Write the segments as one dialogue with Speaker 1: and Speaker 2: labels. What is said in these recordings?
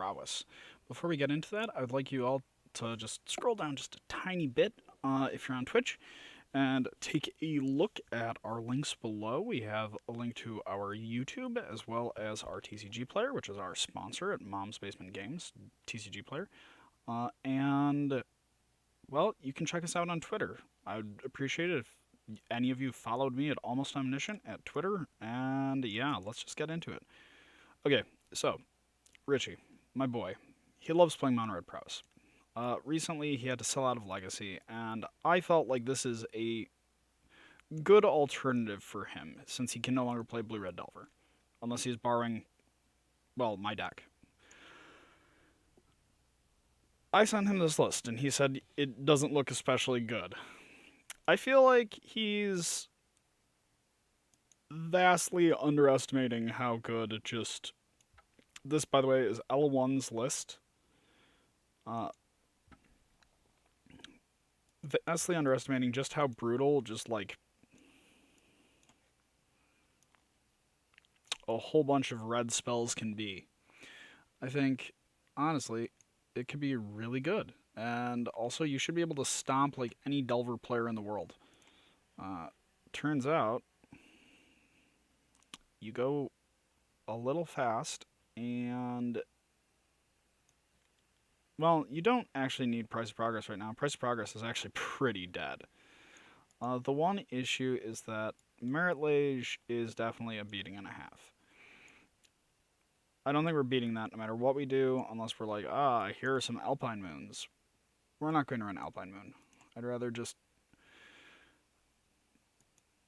Speaker 1: Prowess. Before we get into that, I would like you all to just scroll down just a tiny bit if you're on Twitch and take a look at our links below. We have a link to our YouTube as well as our TCG player, which is our sponsor at Mom's Basement Games, TCG player. And, well, you can check us out on Twitter. I would appreciate it if any of you followed me at Almost Omniscient at Twitter. And yeah, let's just get into it. Okay, so, Richie, my boy, he loves playing Mono Red Prowess. Recently, he had to sell out of Legacy, and I felt like this is a good alternative for him, since he can no longer play Blue Red Delver. Unless he's borrowing, well, my deck. I sent him this list, and he said it doesn't look especially good. I feel like he's vastly underestimating how good just... This, by the way, is L1's list. Vastly underestimating just how brutal just, like, a whole bunch of red spells can be. I think, honestly, it could be really good. And also, you should be able to stomp, like, any Delver player in the world. Turns out, you go a little fast, and... Well, you don't actually need Price of Progress right now. Price of Progress is actually pretty dead. The one issue is that Merit Lage is definitely a beating and a half. I don't think we're beating that no matter what we do, unless we're like, here are some Alpine Moons. We're not going to run Alpine Moon. I'd rather just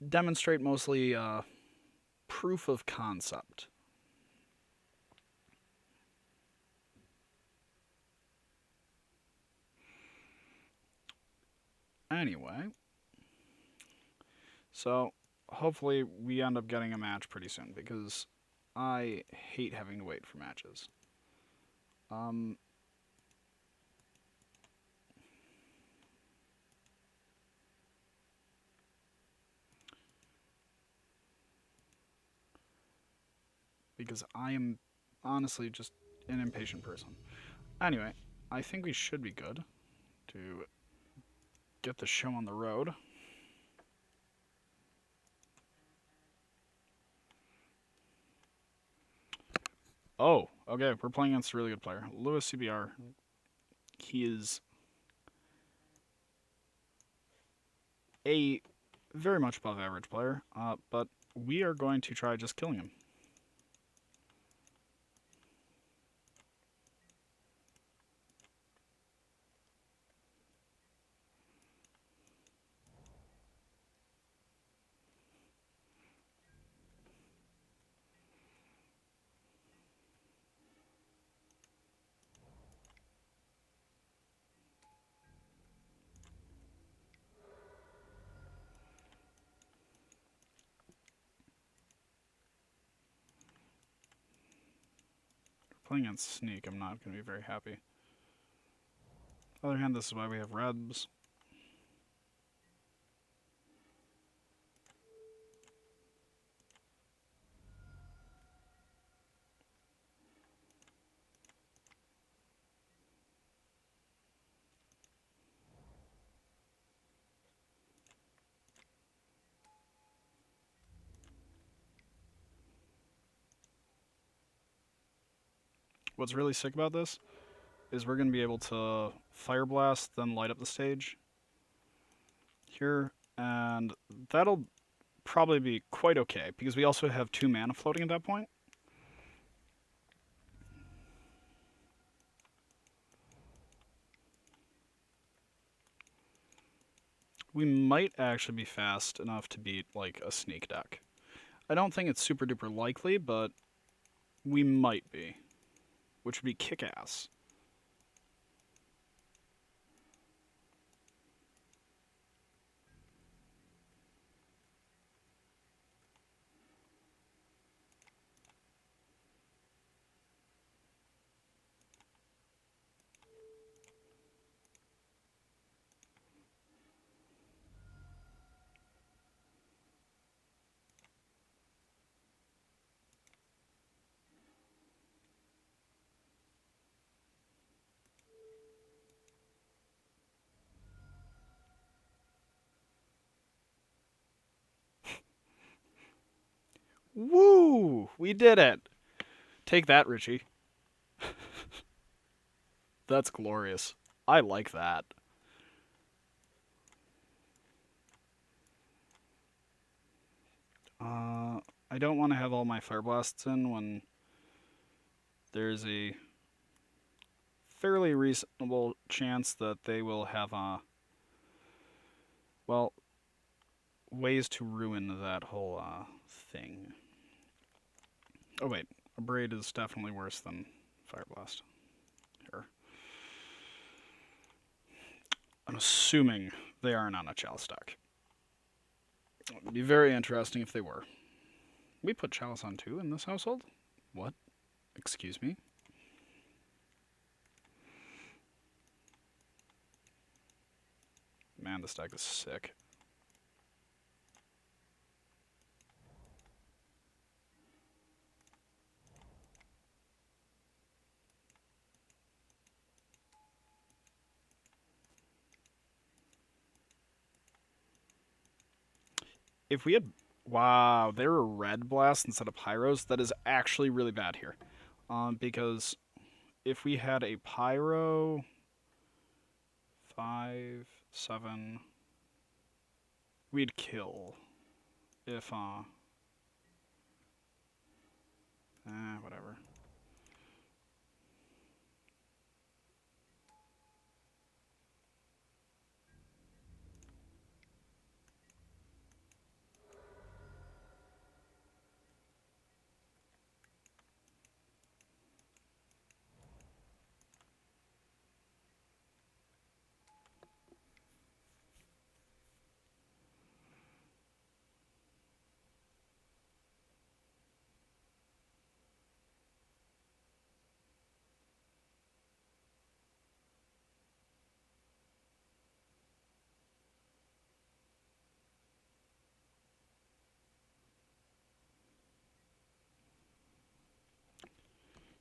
Speaker 1: demonstrate mostly proof of concept. Anyway, so hopefully we end up getting a match pretty soon, because I hate having to wait for matches. Because I am honestly just an impatient person. Anyway, I think we should be good to get the show on the road. Oh, okay, we're playing against a really good player. Lewis CBR. He is a very much above average player, but we are going to try just killing him. Playing against Sneak, I'm not going to be very happy. On the other hand, this is why we have Rebs. What's really sick about this is we're going to be able to Fire Blast, then light up the stage here, and that'll probably be quite okay, because we also have 2 mana floating at that point. We might actually be fast enough to beat, like, a Sneak deck. I don't think it's super duper likely, but we might be, which would be kick-ass. Woo! We did it! Take that, Richie. That's glorious. I like that. I don't want to have all my fire blasts in when there's a fairly reasonable chance that they will have well, ways to ruin that whole thing. Oh wait, a braid is definitely worse than fire blast. Here, I'm assuming they aren't on a chalice stack. It would be very interesting if they were. We put chalice on 2 in this household? What? Excuse me? Man, this deck is sick. If we had... Wow, they were red blast instead of pyros. That is actually really bad here. Because if we had a pyro... 5, 7... We'd kill. If, whatever.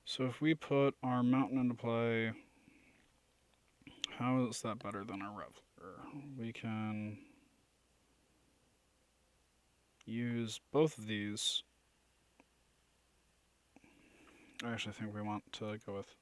Speaker 1: So if we put our mountain into play, how is that better than our reveler? We can use both of these. I actually think we want to go with...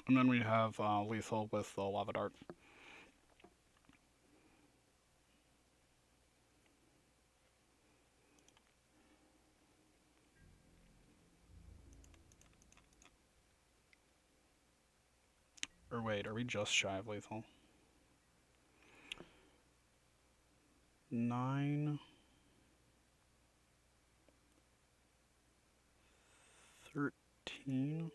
Speaker 1: And then we have lethal with the lava dart. Or wait, are we just shy of lethal? 9... 13...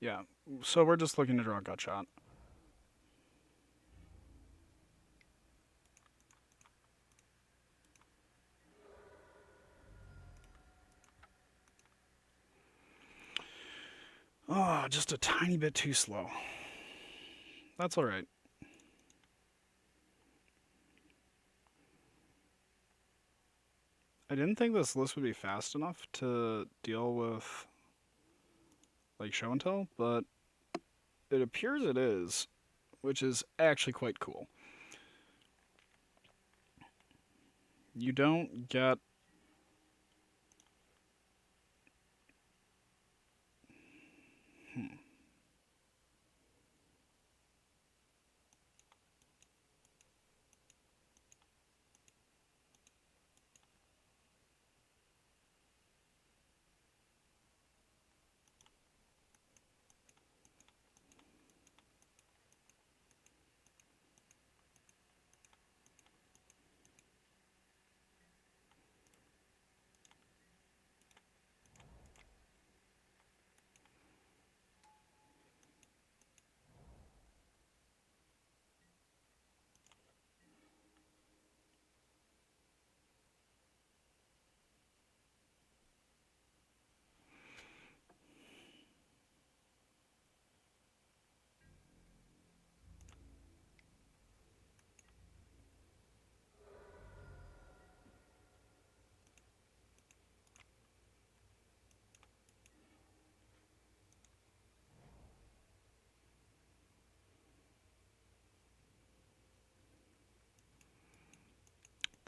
Speaker 1: Yeah, so we're just looking to draw a gut shot. Oh, just a tiny bit too slow. That's alright. I didn't think this list would be fast enough to deal with, like, show and tell, but it appears it is, which is actually quite cool. You don't get...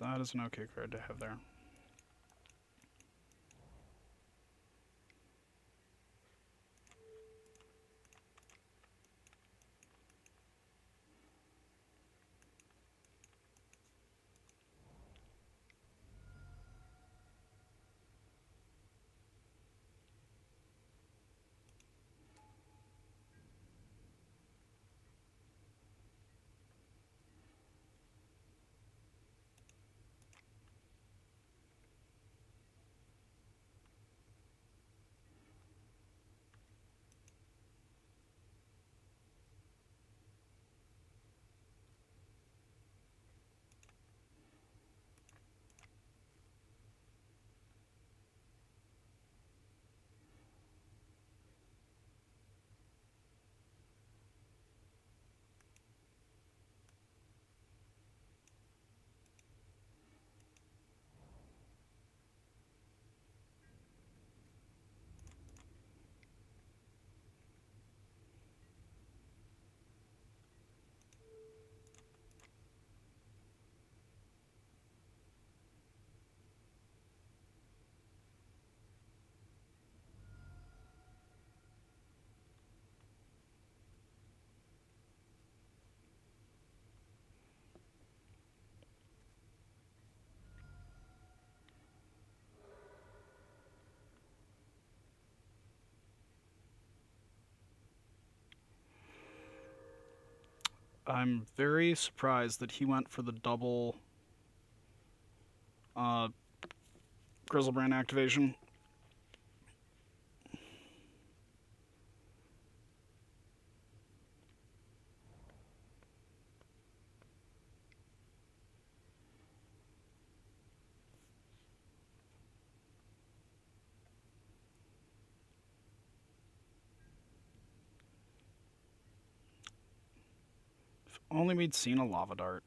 Speaker 1: That is an okay card to have there. I'm very surprised that he went for the double Grizzlebrand activation. If only we'd seen a Lava Dart.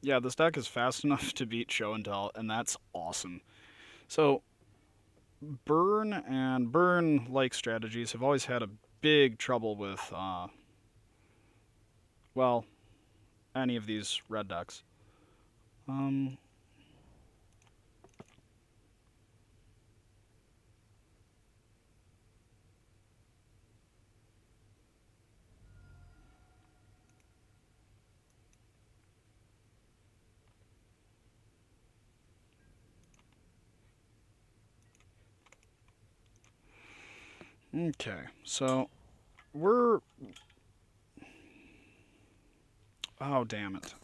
Speaker 1: Yeah, this deck is fast enough to beat Show and Tell, and that's awesome. So, Burn and Burn-like strategies have always had a big trouble with, well, any of these red decks. Okay, so we're... Oh, damn it.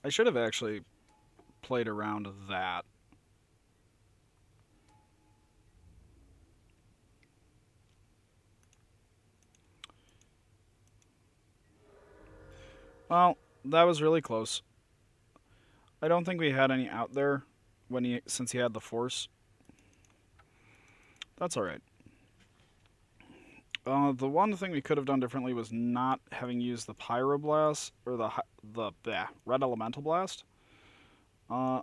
Speaker 1: I should have actually played around that. Well, that was really close. I don't think we had any out there since he had the Force. That's alright. The one thing we could have done differently was not having used the Pyroblast, or the Red Elemental Blast. I'm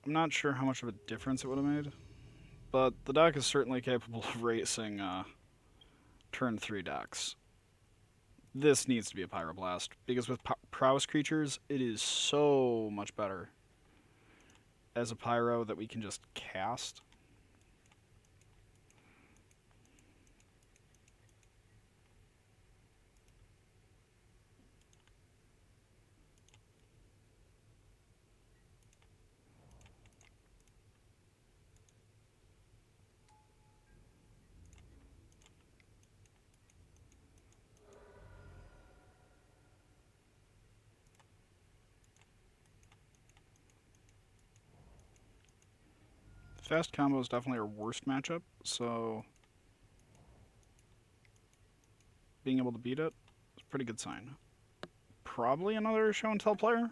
Speaker 1: not sure how much of a difference it would have made, but the deck is certainly capable of racing turn 3 decks. This needs to be a Pyroblast, because with Prowess creatures, it is so much better as a Pyro that we can just cast. Fast combo is definitely our worst matchup, so being able to beat it is a pretty good sign. Probably another Show and Tell player.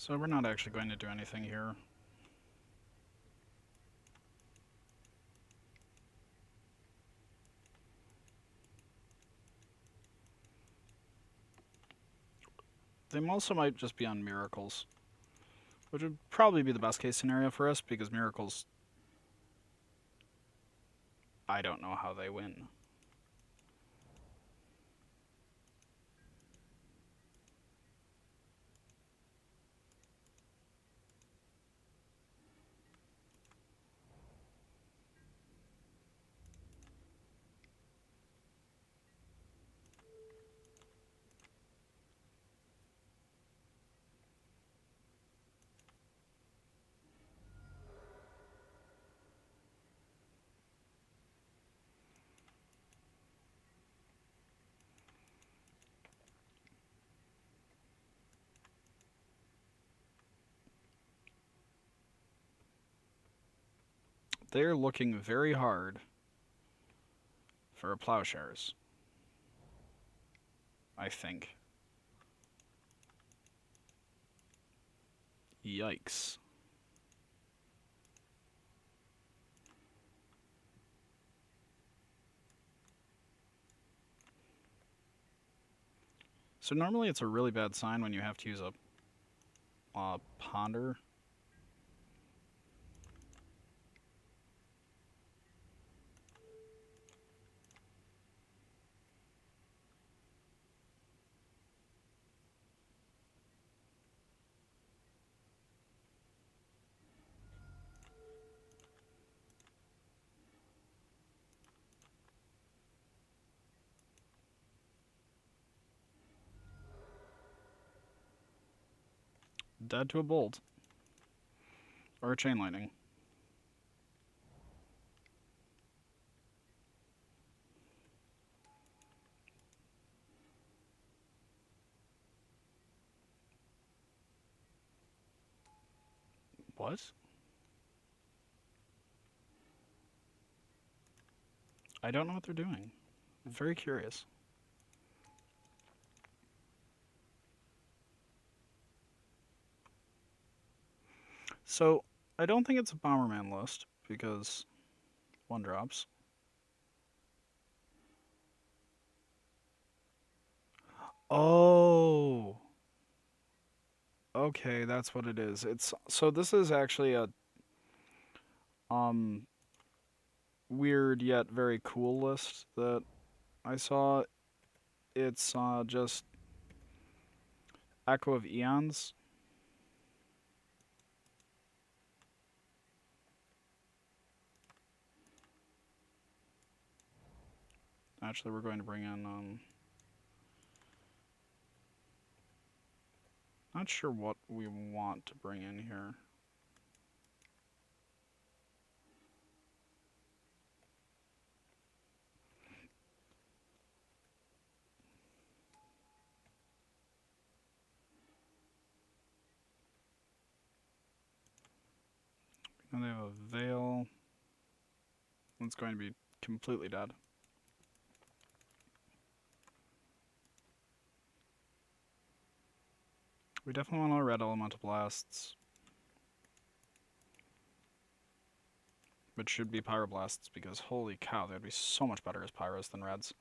Speaker 1: So we're not actually going to do anything here. They also might just be on miracles, which would probably be the best case scenario for us, because miracles, I don't know how they win. They're looking very hard for plowshares, I think. Yikes. So normally it's a really bad sign when you have to use a ponder. Dead to a bolt. Or a chain lightning. What? I don't know what they're doing. I'm very curious. So, I don't think it's a Bomberman list, because 1-drops. Oh! Okay, that's what it is. So this is actually a um weird yet very cool list that I saw. It's just Echo of Eons. Actually, we're going to bring in not sure what we want to bring in here. And they have a veil. It's going to be completely dead. We definitely want our red elemental blasts, which should be pyroblasts, because holy cow, they'd be so much better as pyros than reds.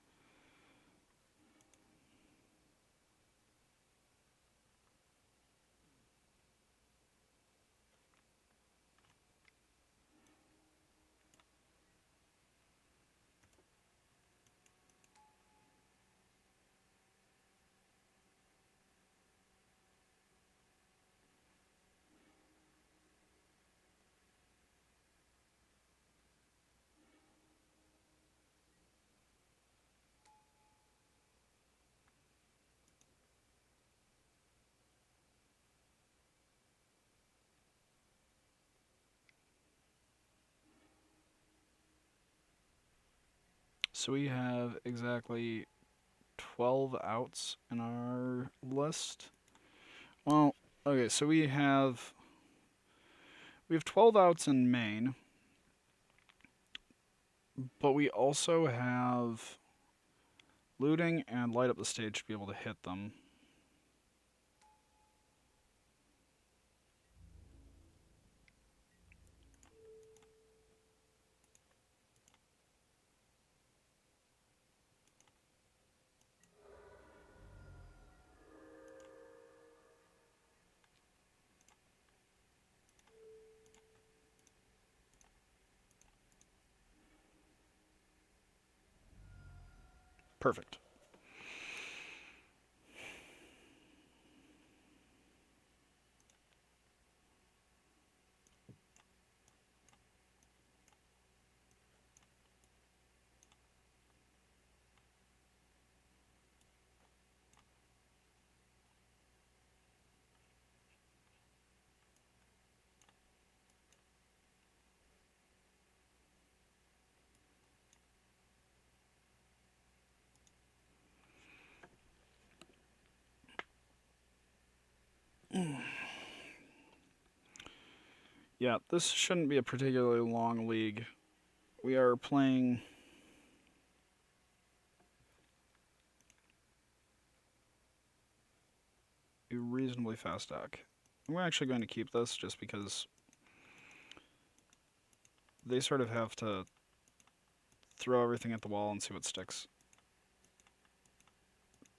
Speaker 1: So we have exactly 12 outs in our list. Well, okay, so we have 12 outs in main, but we also have looting and light up the stage to be able to hit them. Perfect. Yeah, this shouldn't be a particularly long league. We are playing a reasonably fast deck. We're actually going to keep this just because they sort of have to throw everything at the wall and see what sticks.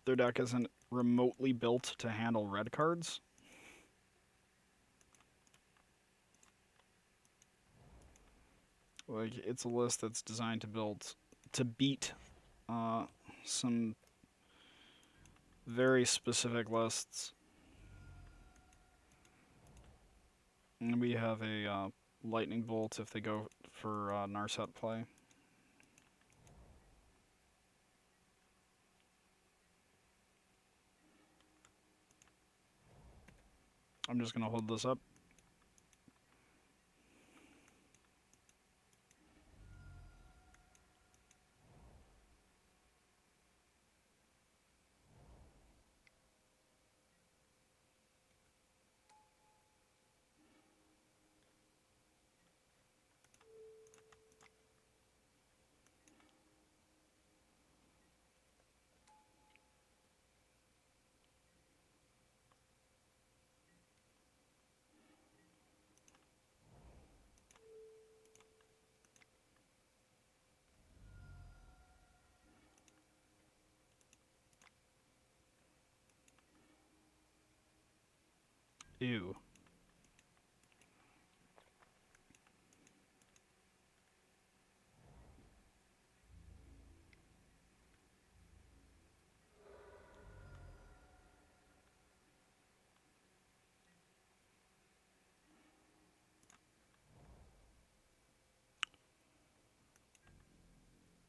Speaker 1: Their deck isn't remotely built to handle red cards. Like, it's a list that's designed to beat some very specific lists. And we have a lightning bolt if they go for Narset play. I'm just going to hold this up. Ew.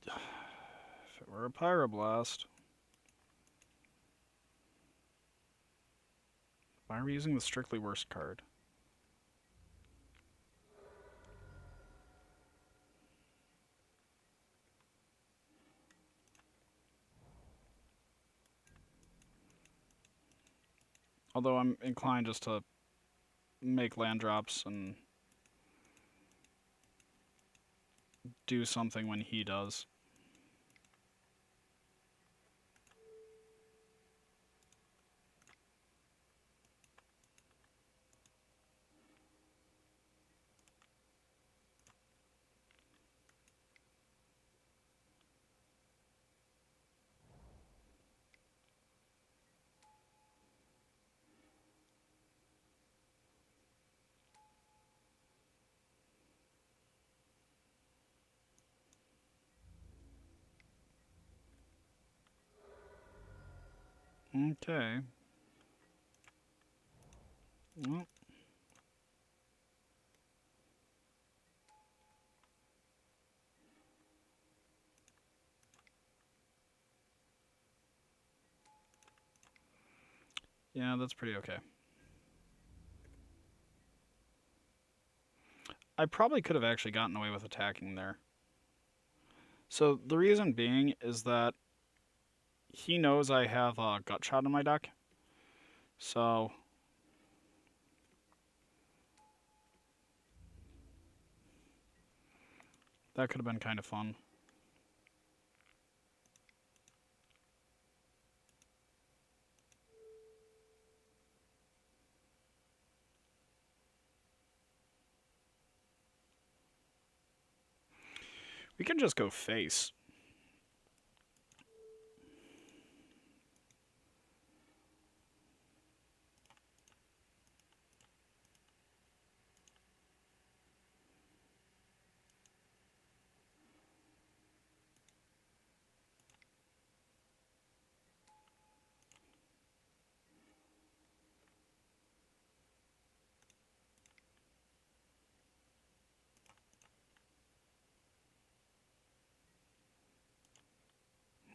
Speaker 1: If it were a Pyroblast. Why are we using the strictly worst card? Although I'm inclined just to make land drops and do something when he does. Okay. Well. Yeah, that's pretty okay. I probably could have actually gotten away with attacking there. So the reason being is that he knows I have a Gut Shot in my deck. So that could have been kind of fun. We can just go face.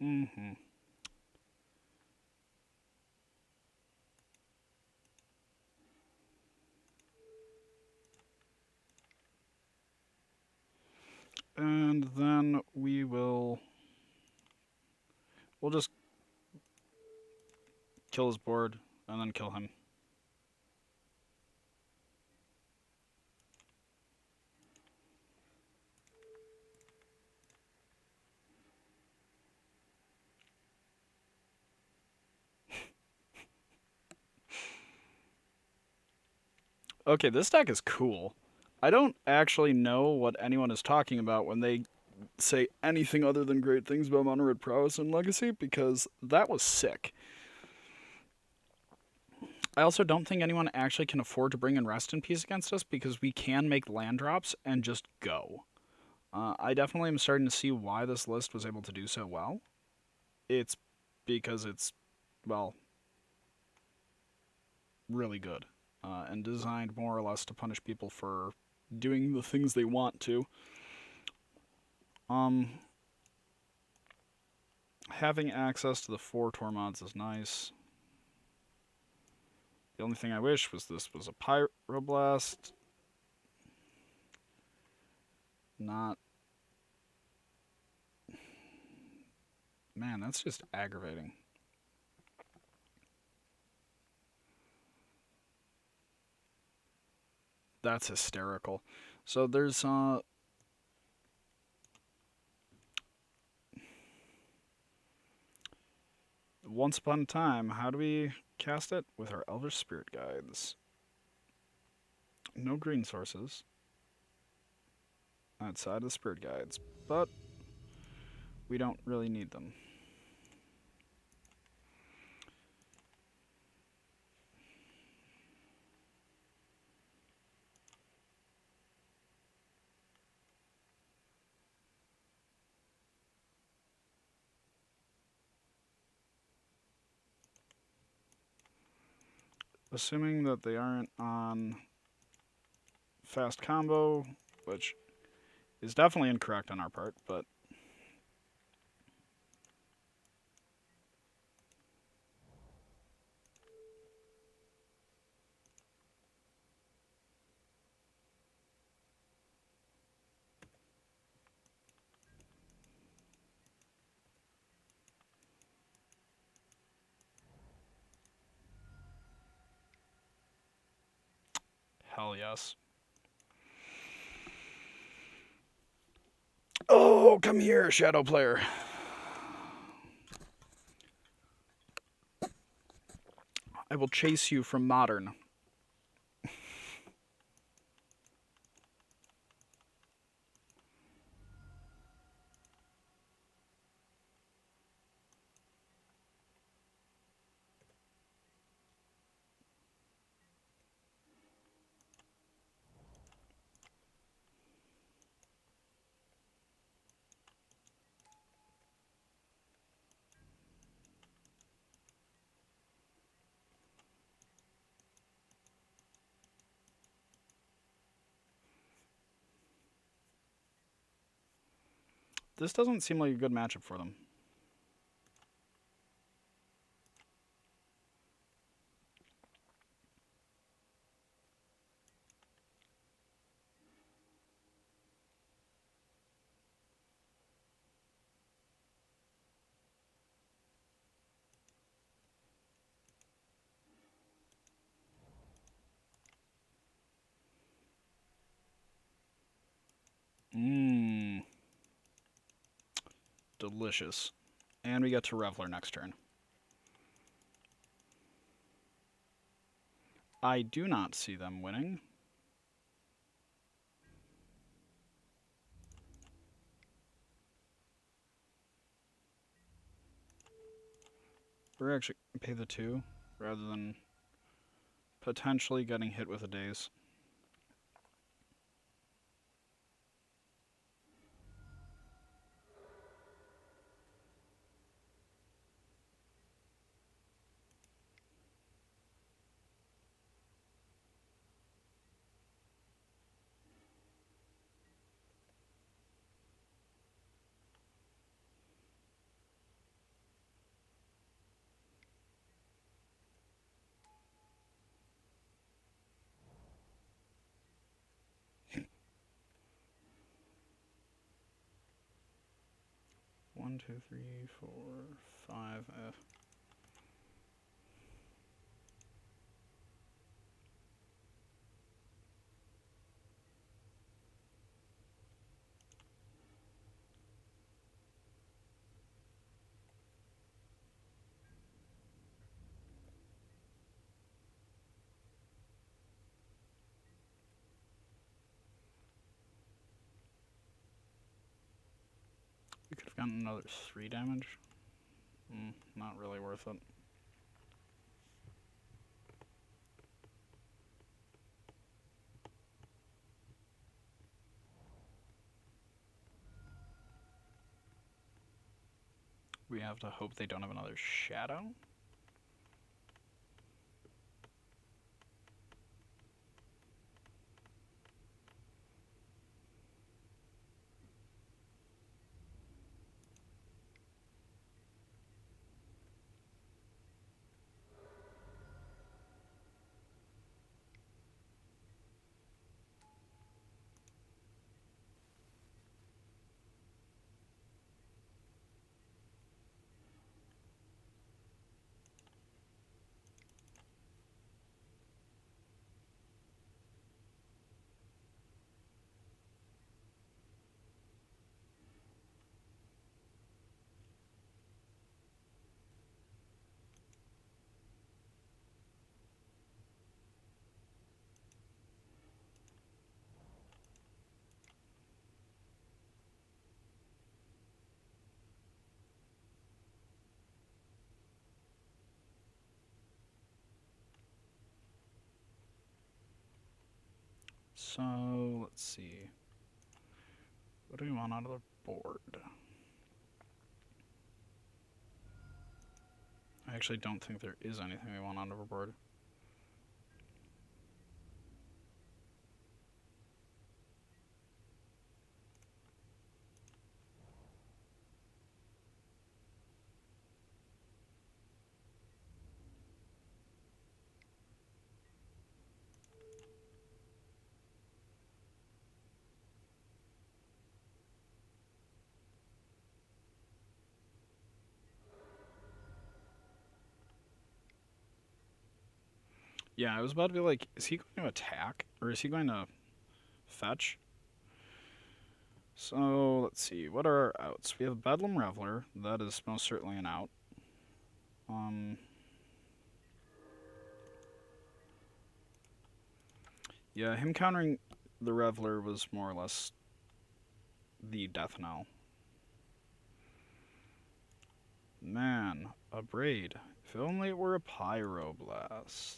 Speaker 1: Mm-hmm. And then we'll just kill his board and then kill him. Okay, this deck is cool. I don't actually know what anyone is talking about when they say anything other than great things about Mono Red Prowess and Legacy, because that was sick. I also don't think anyone actually can afford to bring in Rest in Peace against us because we can make land drops and just go. I definitely am starting to see why this list was able to do so well. It's because it's, well, really good and designed more or less to punish people for doing the things they want to. Having access to the 4 Tormods is nice. The only thing I wish was this was a Pyroblast. Not... Man, that's just aggravating. That's hysterical. So there's Once Upon a Time, how do we cast it? With our Elvish Spirit Guides. No green sources outside of the Spirit Guides, but we don't really need them. Assuming that they aren't on fast combo, which is definitely incorrect on our part, but hell yes. Oh, come here, Shadow Player. I will chase you from Modern. This doesn't seem like a good matchup for them. Mmm. Delicious. And we get to Reveler next turn. I do not see them winning. We're actually pay the 2 rather than potentially getting hit with a daze. 1, 2, 3, 4, 5. We could have gotten another 3 damage. Not really worth it. We have to hope they don't have another shadow. So, let's see. What do we want out of the board? I actually don't think there is anything we want out of our board. Yeah, I was about to be like, is he going to attack? Or is he going to fetch? So, let's see. What are our outs? We have Bedlam Reveler. That is most certainly an out. Yeah, him countering the Reveler was more or less the death knell. Man, a Braid. If only it were a Pyroblast.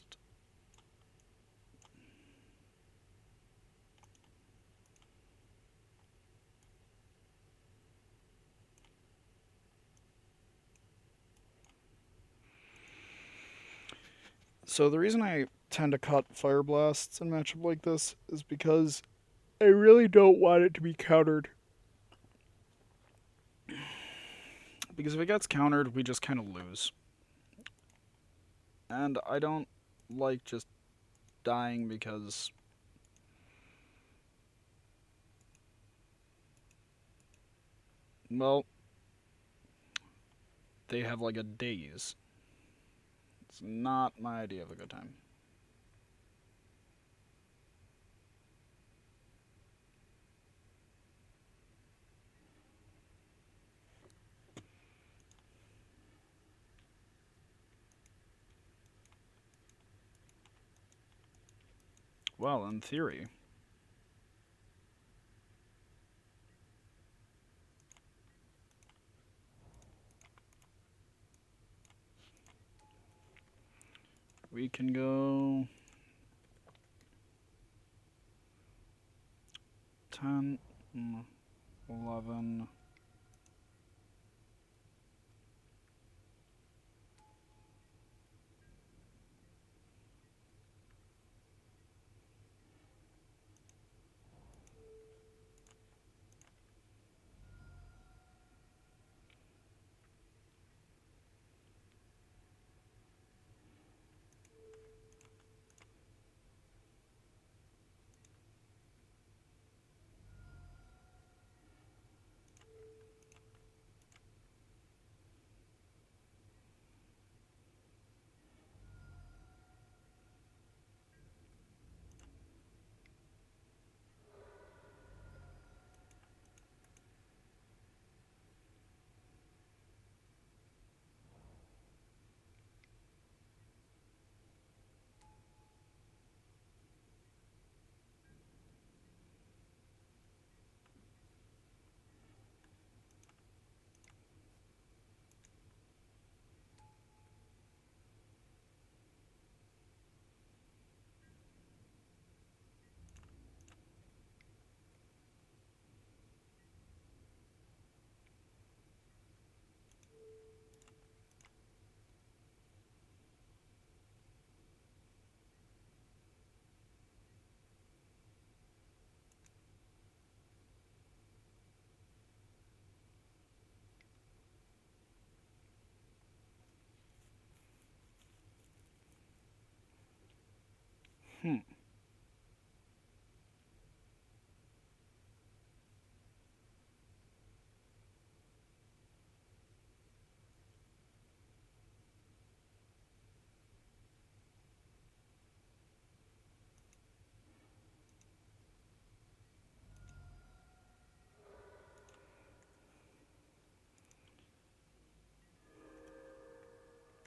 Speaker 1: So the reason I tend to cut Fire Blasts in a matchup like this is because I really don't want it to be countered. Because if it gets countered, we just kind of lose. And I don't like just dying because... well, they have like a daze. It's not my idea of a good time. Well, in theory. We can go 10, 11. Hmm.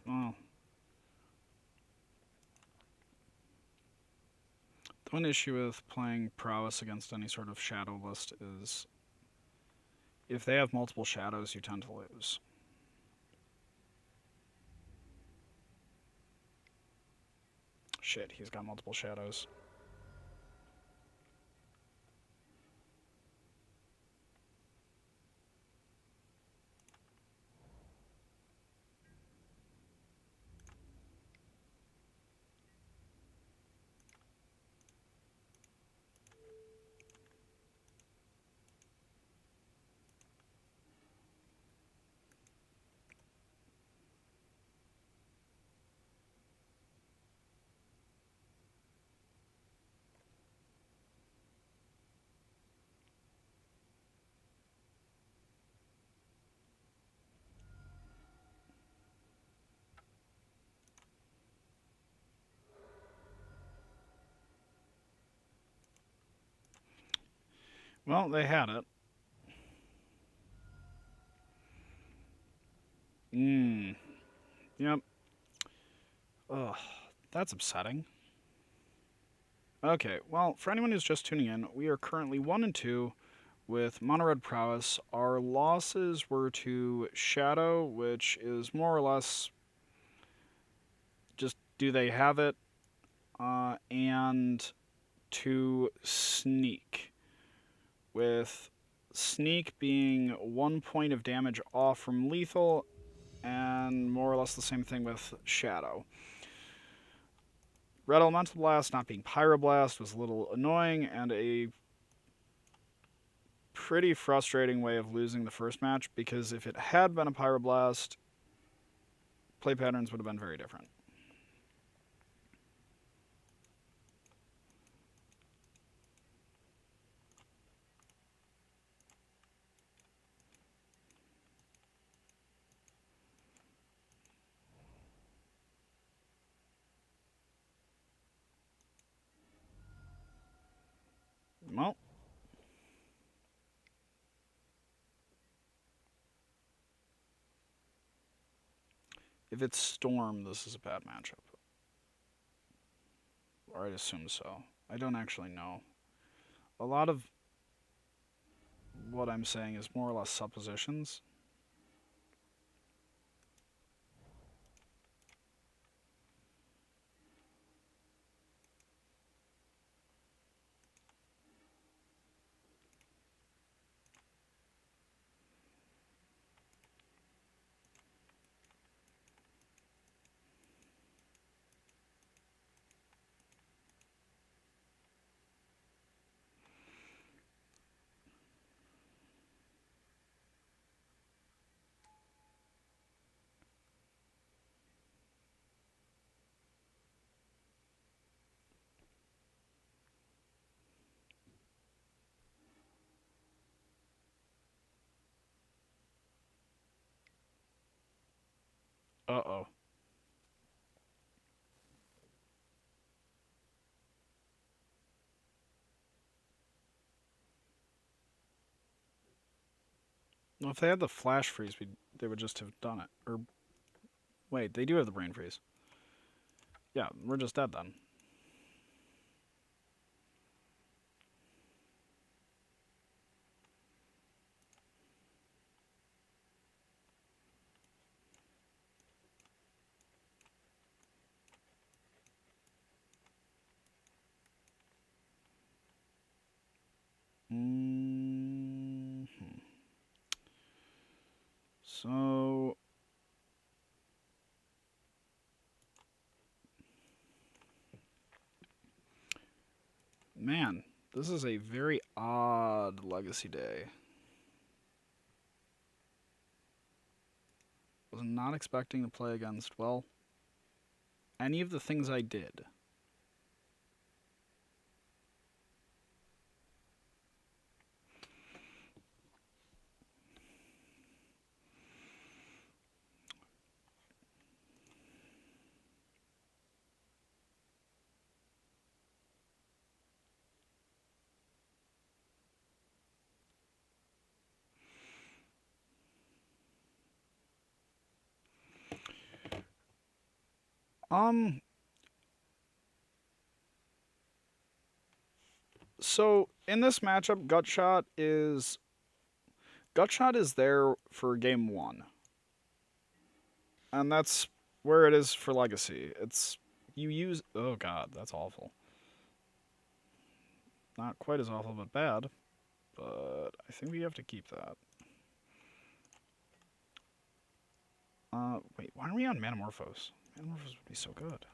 Speaker 1: Well, the one issue with playing Prowess against any sort of shadow list is if they have multiple shadows, you tend to lose. Shit, he's got multiple shadows. Well, they had it. Yep. Ugh, that's upsetting. Okay, well, for anyone who's just tuning in, we are currently 1-2 with Red Prowess. Our losses were to Shadow, which is more or less just do they have it, and to Sneak, with Sneak being 1 point of damage off from lethal, and more or less the same thing with Shadow. Red Elemental Blast not being Pyroblast was a little annoying and a pretty frustrating way of losing the first match, because if it had been a Pyroblast, play patterns would have been very different. Well, if it's Storm, this is a bad matchup. Or I'd assume so. I don't actually know. A lot of what I'm saying is more or less suppositions. Uh-oh. Well, if they had the flash freeze, they would just have done it. Or, wait, they do have the brain freeze. Yeah, we're just dead then. So, man, this is a very odd Legacy Day. Was not expecting to play against, well, any of the things I did. So in this matchup, Gutshot is there for game 1. And that's where it is for Legacy. It's you use oh god, that's awful. Not quite as awful but bad. But I think we have to keep that. Wait, why are we on Manamorphose? Manamorphose would be so good.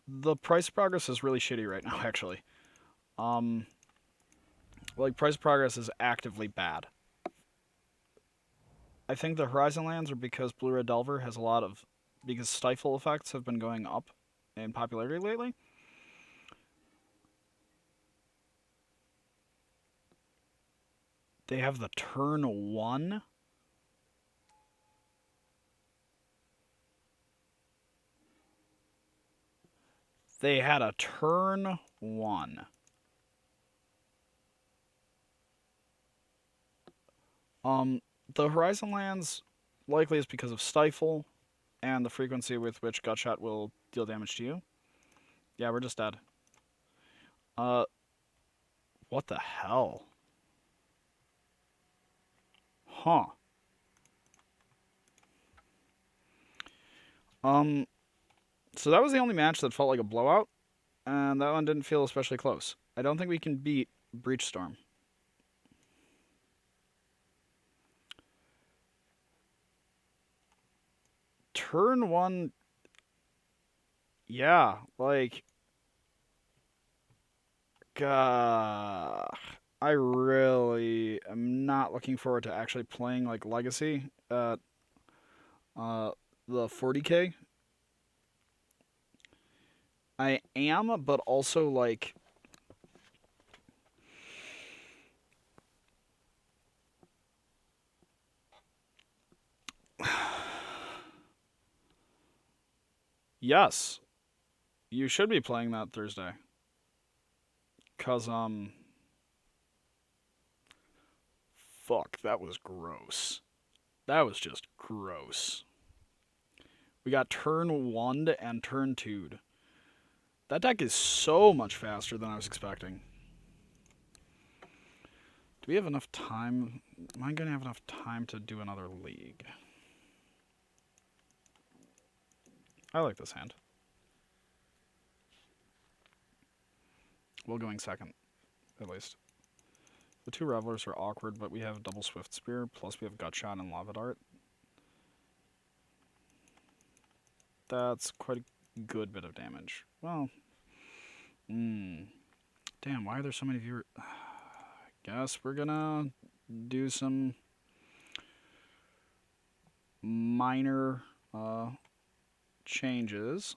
Speaker 1: The price progress is really shitty right now, actually. Like, price progress is actively bad. I think the Horizon lands are because Blue Red Delver has a lot of... because stifle effects have been going up in popularity lately. They have the turn 1. They had a turn 1. The Horizon lands likely is because of Stifle and the frequency with which Gutshot will deal damage to you. Yeah, we're just dead. What the hell? Huh. So that was the only match that felt like a blowout, and that one didn't feel especially close. I don't think we can beat Breach Storm. Turn 1... yeah, like... God... I really am not looking forward to actually playing, like, Legacy at the 40k. I am, but also, like... yes. You should be playing that Thursday. 'Cause, fuck, that was gross. That was just gross. We got turn 1'd and turn 2'd. That deck is so much faster than I was expecting. Do we have enough time? Am I going to have enough time to do another league? I like this hand. Well, going second, at least. The 2 Revelers are awkward, but we have double Swift Spear, plus we have Gutshot and Lava Dart. That's quite a good bit of damage. Well, damn, why are there so many viewers? Guess we're gonna do some minor changes.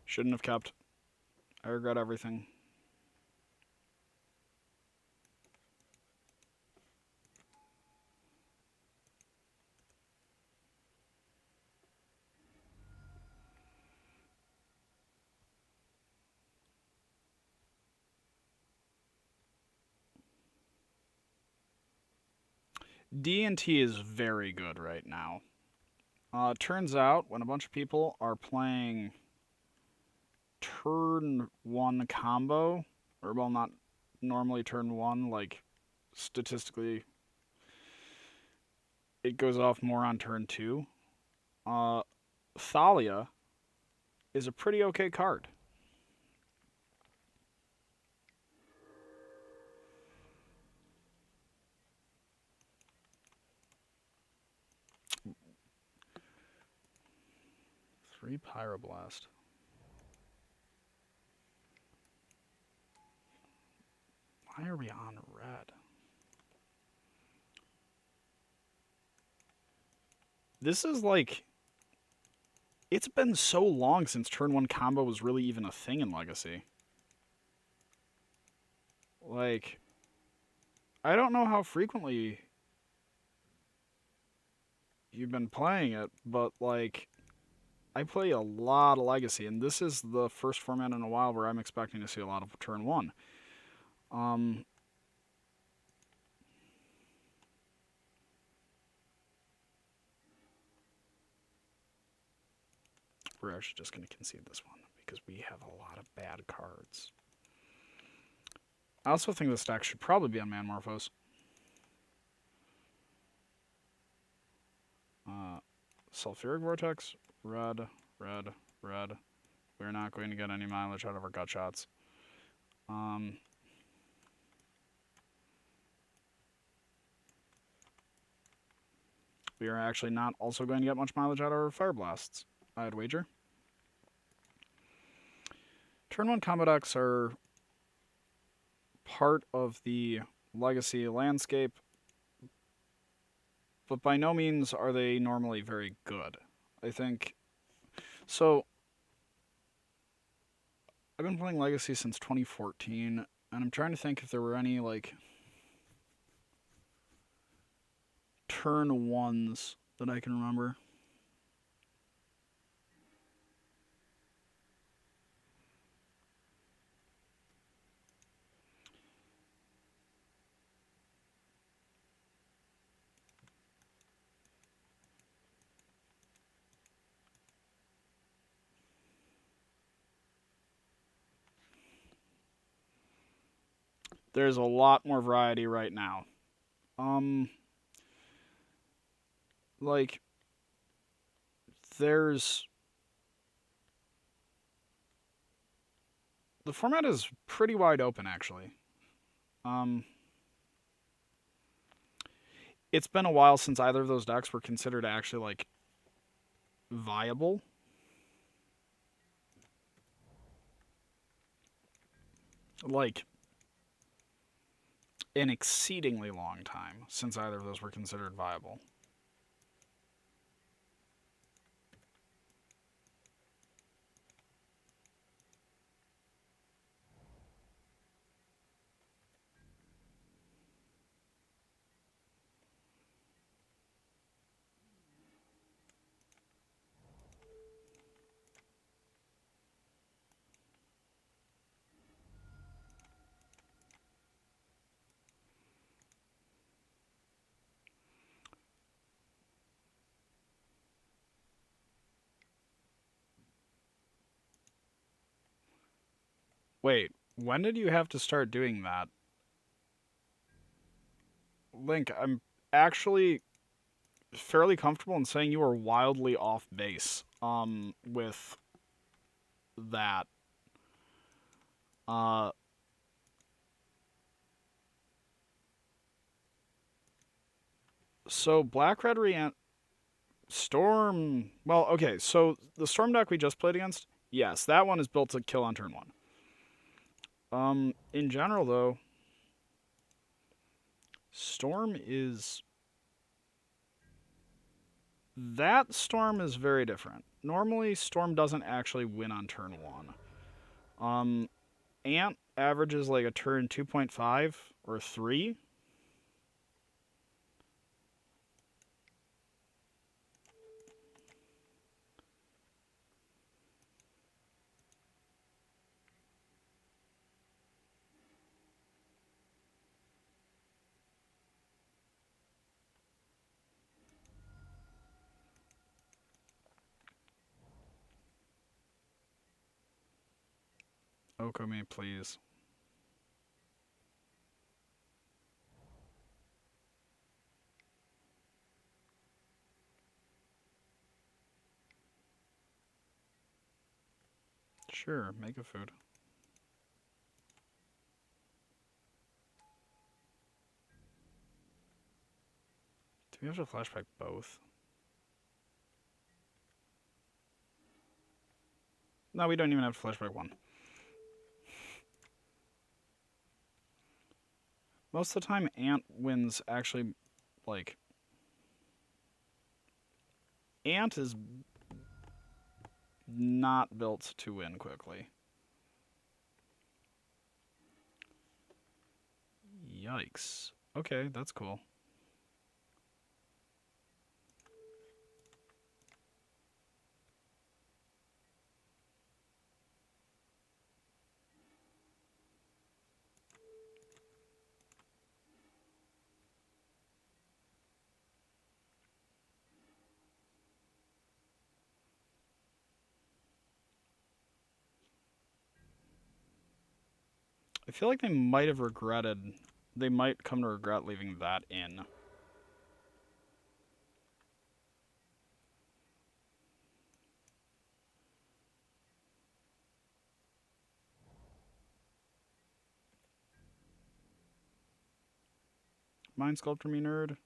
Speaker 1: Shouldn't have kept. I regret everything. D&T is very good right now. It turns out when a bunch of people are playing turn 1 combo, or well, not normally turn 1, like statistically it goes off more on turn 2. Thalia is a pretty okay card. Three Pyroblast. Why are we on red? This is like... It's been so long since turn 1 combo was really even a thing in Legacy. Like, I don't know how frequently you've been playing it, but like, I play a lot of Legacy, and this is the first format in a while where I'm expecting to see a lot of turn 1. We're actually just going to concede this one because we have a lot of bad cards. I also think this deck should probably be on Manmorphose. Sulfuric Vortex, red, red, red. We're not going to get any mileage out of our gut shots. We are actually not also going to get much mileage out of our Fire Blasts, I'd wager. Turn 1 combo decks are part of the Legacy landscape, but by no means are they normally very good. I think... So, I've been playing Legacy since 2014, and I'm trying to think if there were any, like, turn 1s that I can remember. There's a lot more variety right now. Like, there's... The format is pretty wide open, actually. It's been a while since either of those decks were considered actually, like, viable. Like, an exceedingly long time since either of those were considered viable. Wait, when did you have to start doing that? Link, I'm actually fairly comfortable in saying you are wildly off base with that. So Black Red Storm... Well, okay, so the Storm deck we just played against, yes, that one is built to kill on turn 1. In general, though, Storm is... That Storm is very different. Normally, Storm doesn't actually win on turn 1. Ant averages like a turn 2.5 or 3. Okami, please. Sure, make a food. Do we have to flashback both? No, we don't even have to flashback one. Most of the time, Ant wins actually, like... Ant is not built to win quickly. Yikes. Okay, that's cool. I feel like they might have regretted. They might come to regret leaving that in. Mind Sculptor me, nerd.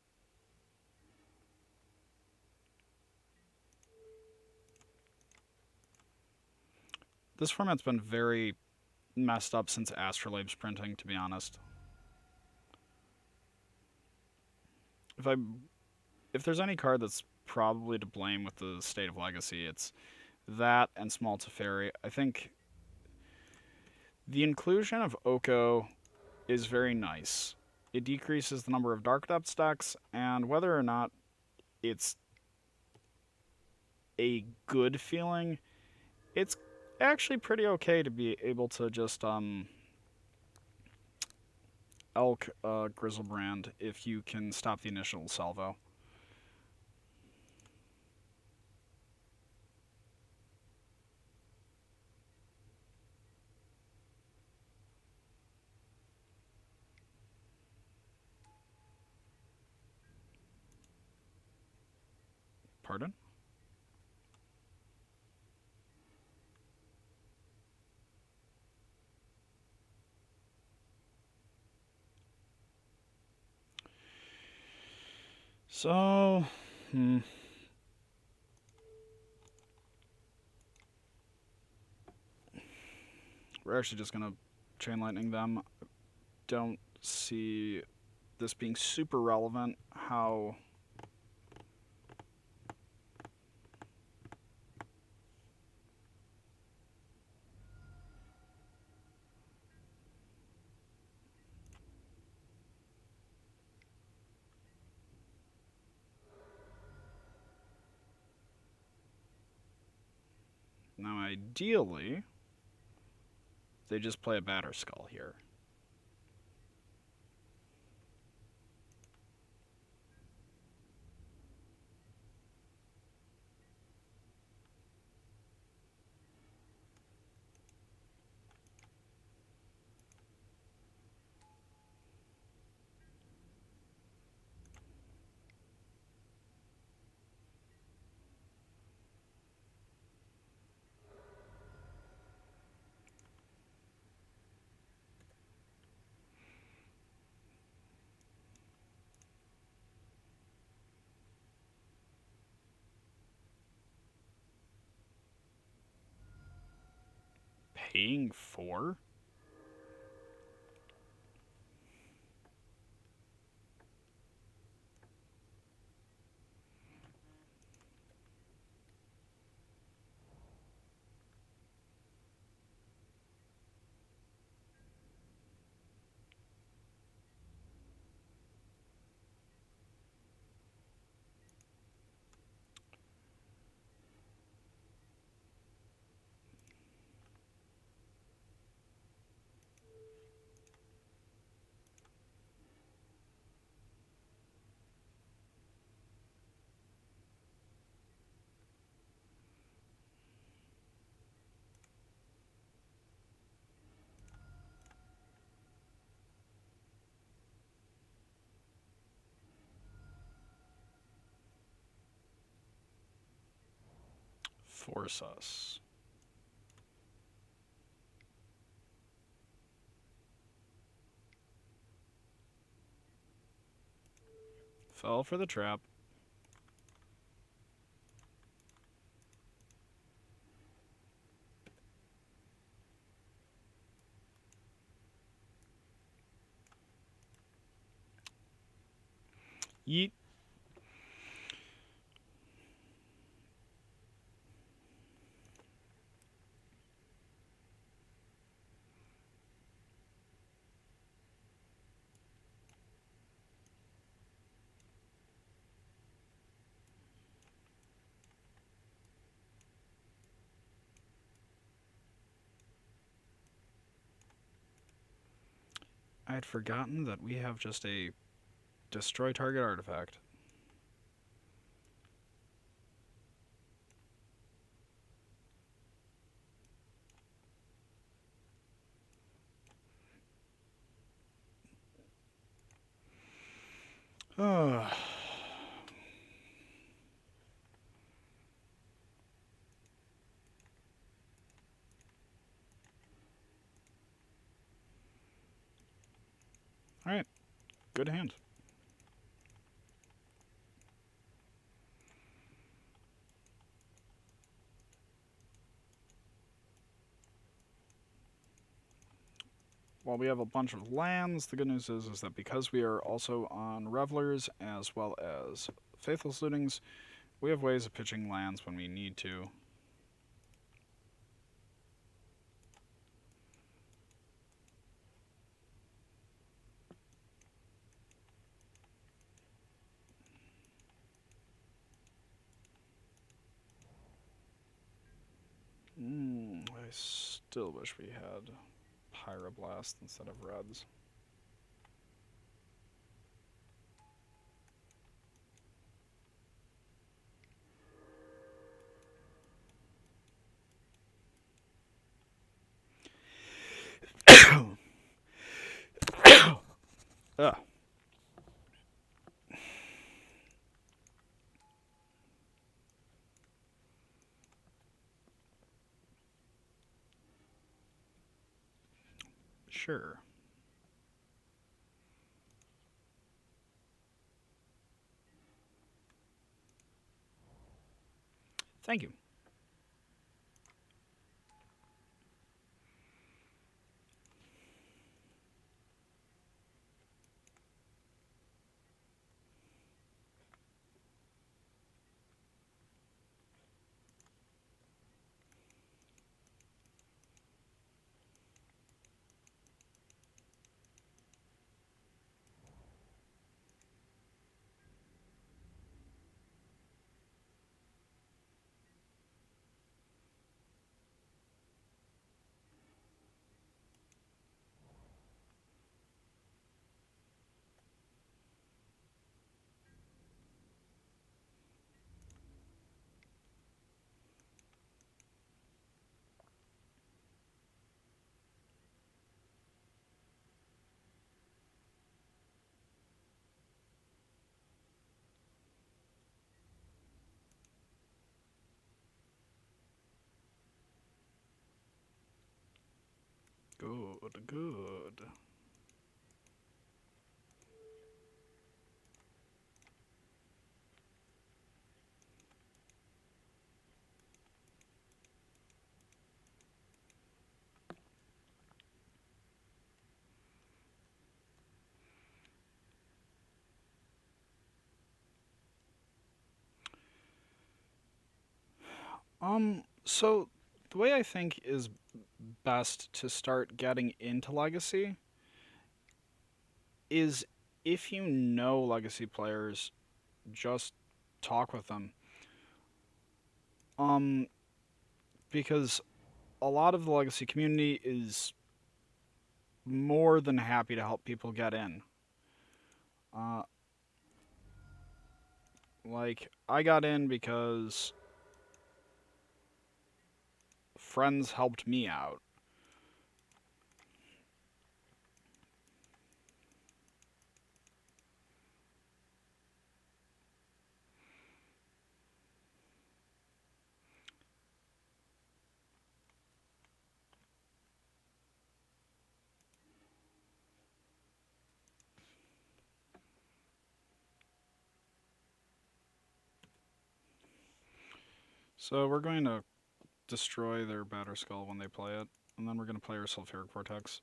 Speaker 1: This format's been very messed up since Astrolabe's printing, to be honest. If there's any card that's probably to blame with the state of Legacy, it's that and Small Teferi. I think the inclusion of Oko is very nice. It decreases the number of Dark Depths decks, and whether or not it's a good feeling, it's actually pretty okay to be able to just Elk Grizzlebrand if you can stop the initial salvo. Pardon? So, we're actually just gonna Chain Lightning them. Don't see this being super relevant. How... Now, ideally, they just play a Batterskull here. Paying 4? Force us. Fell for the trap. Yeet. I had forgotten that we have just a destroy target artifact. Oh. Alright, good hand. While we have a bunch of lands, the good news is that because we are also on Revelers as well as Faithless Lootings, we have ways of pitching lands when we need to. I still wish we had Pyroblast instead of Reds. Ugh. Sure. Thank you. Good, good. So the way I think is best to start getting into Legacy is if you know Legacy players, just talk with them. Because a lot of the Legacy community is more than happy to help people get in. Like, I got in because friends helped me out. So we're going to destroy their Batterskull when they play it, and then we're going to play our Sulfuric Vortex.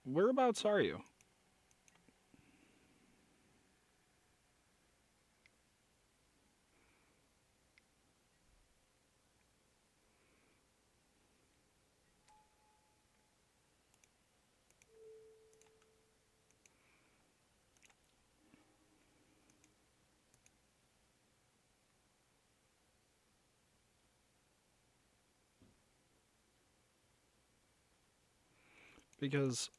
Speaker 1: Whereabouts are you? Because,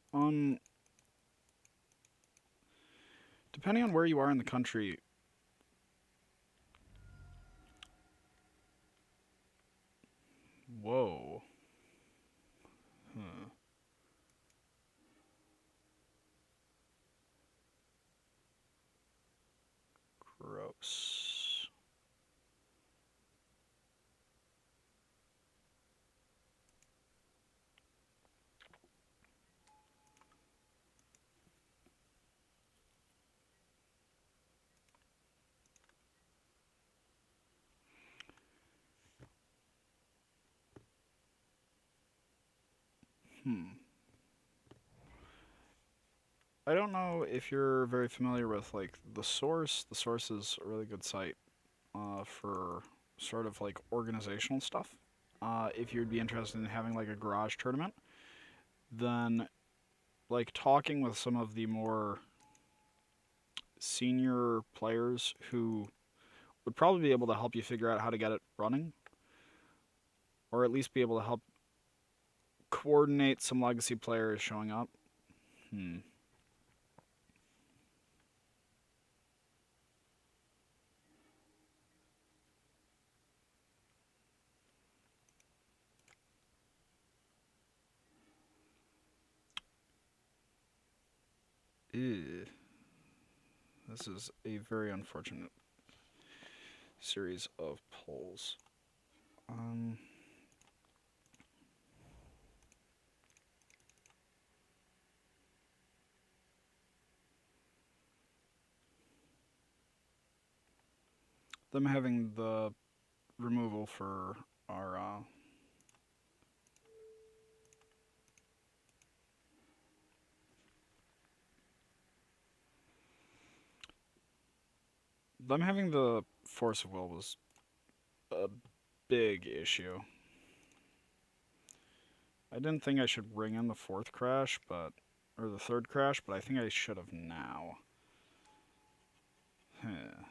Speaker 1: depending on where you are in the country, whoa. Huh. Gross. Hmm. I don't know if you're very familiar with like the Source. The Source is a really good site for sort of like organizational stuff. If you'd be interested in having like a garage tournament, then like talking with some of the more senior players who would probably be able to help you figure out how to get it running, or at least be able to help coordinate some legacy players showing up. Hmm. Ew. This is a very unfortunate series of polls. Um, them having the removal for our them having the force of will was a big issue. I didn't think I should bring in the fourth crash, but or the third crash, but I think I should have now. Huh.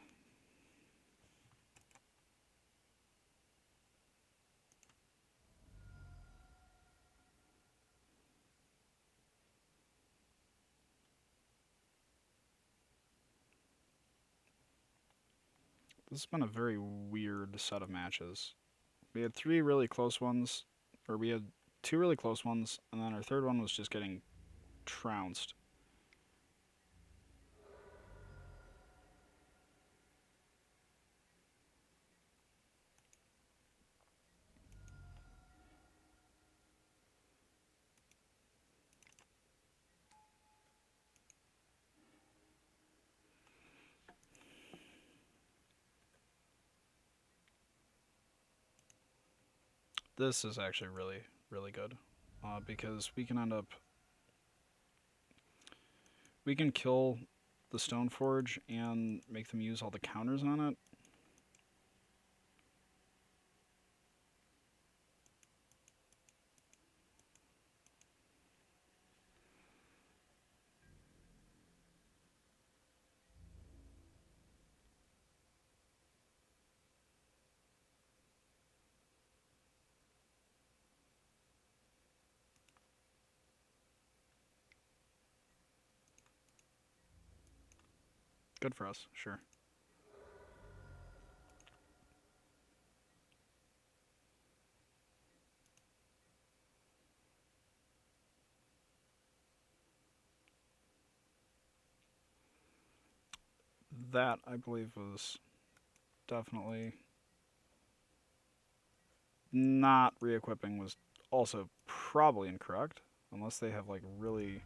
Speaker 1: This has been a very weird set of matches. We had three really close ones, or we had two really close ones, and then our third one was just getting trounced. This is actually really, really good, because we can end up we can kill the Stoneforge and make them use all the counters on it. Good for us, sure. That, I believe, was definitely not re-equipping was also probably incorrect, unless they have like really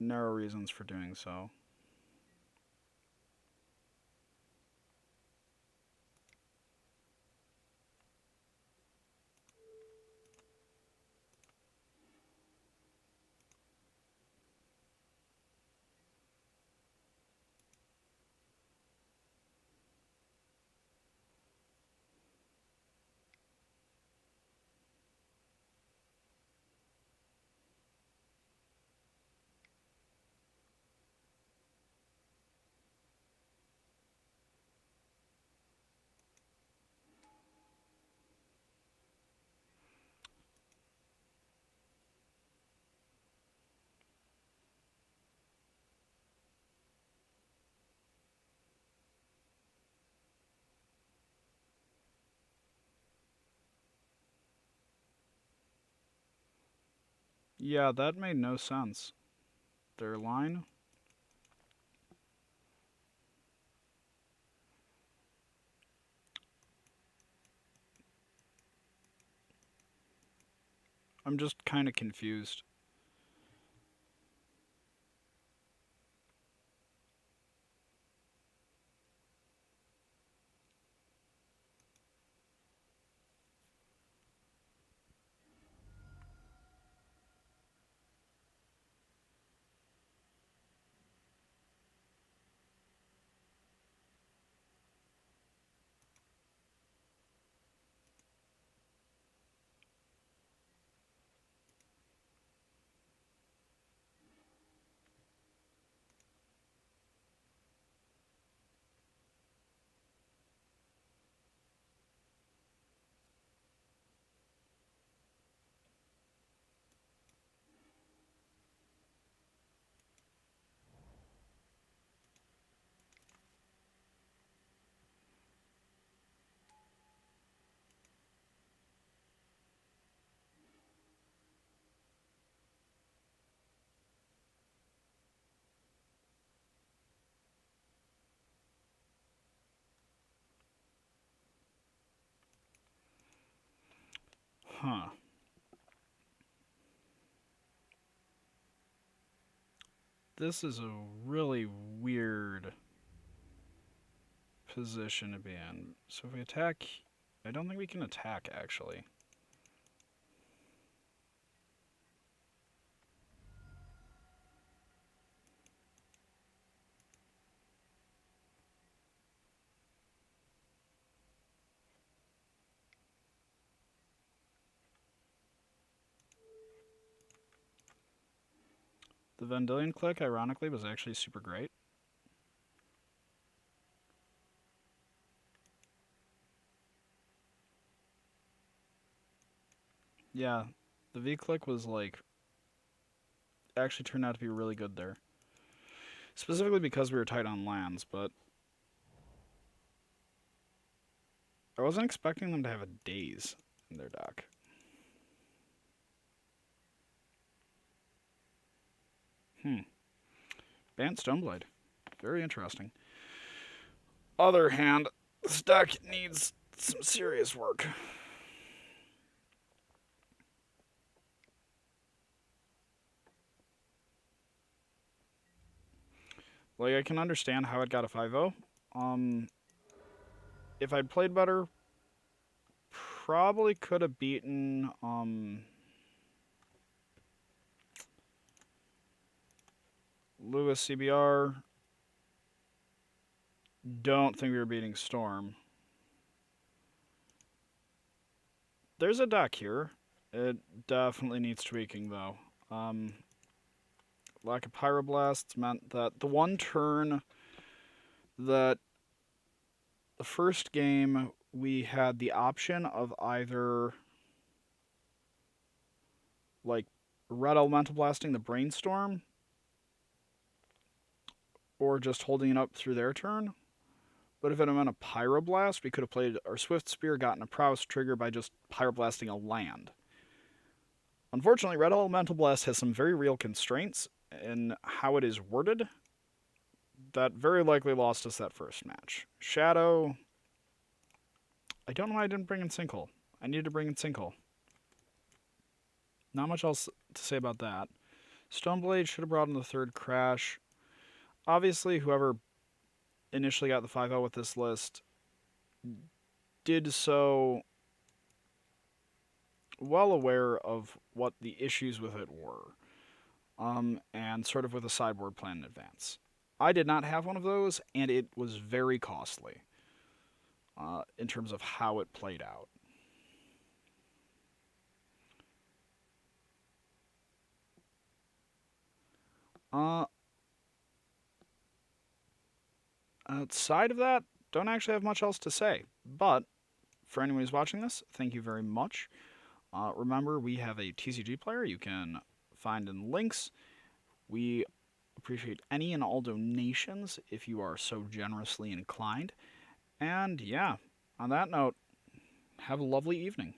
Speaker 1: narrow reasons for doing so. Yeah, that made no sense. Their line. I'm just kind of confused. Huh. This is a really weird position to be in. So if we attack... I don't think we can attack, actually. The Vendilion click, ironically, was actually super great. Yeah, the V-click was like... actually turned out to be really good there. Specifically because we were tight on lands, but... I wasn't expecting them to have a Daze in their deck. Bant Stoneblade. Very interesting. Other hand, this deck needs some serious work. Like, I can understand how it got a 5-0. If I'd played better, probably could have beaten, Lewis CBR. Don't think we were beating Storm. There's a deck here. It definitely needs tweaking, though. Lack of Pyroblasts meant that the one turn that the first game we had the option of either like Red Elemental Blasting the Brainstorm or just holding it up through their turn. But if it had been a Pyroblast, we could have played our Swift Spear, gotten a Prowess trigger by just Pyroblasting a land. Unfortunately, Red Elemental Blast has some very real constraints in how it is worded that very likely lost us that first match. Shadow... I don't know why I didn't bring in Sinkhole. I needed to bring in Sinkhole. Not much else to say about that. Stoneblade should have brought in the third Crash. Obviously, whoever initially got the 5-0 with this list did so well aware of what the issues with it were, and sort of with a sideboard plan in advance. I did not have one of those, and it was very costly in terms of how it played out. Outside of that, don't actually have much else to say. But for anyone who's watching this, thank you very much. Remember, we have a TCG player you can find in links. We appreciate any and all donations if you are so generously inclined. And yeah, on that note, have a lovely evening.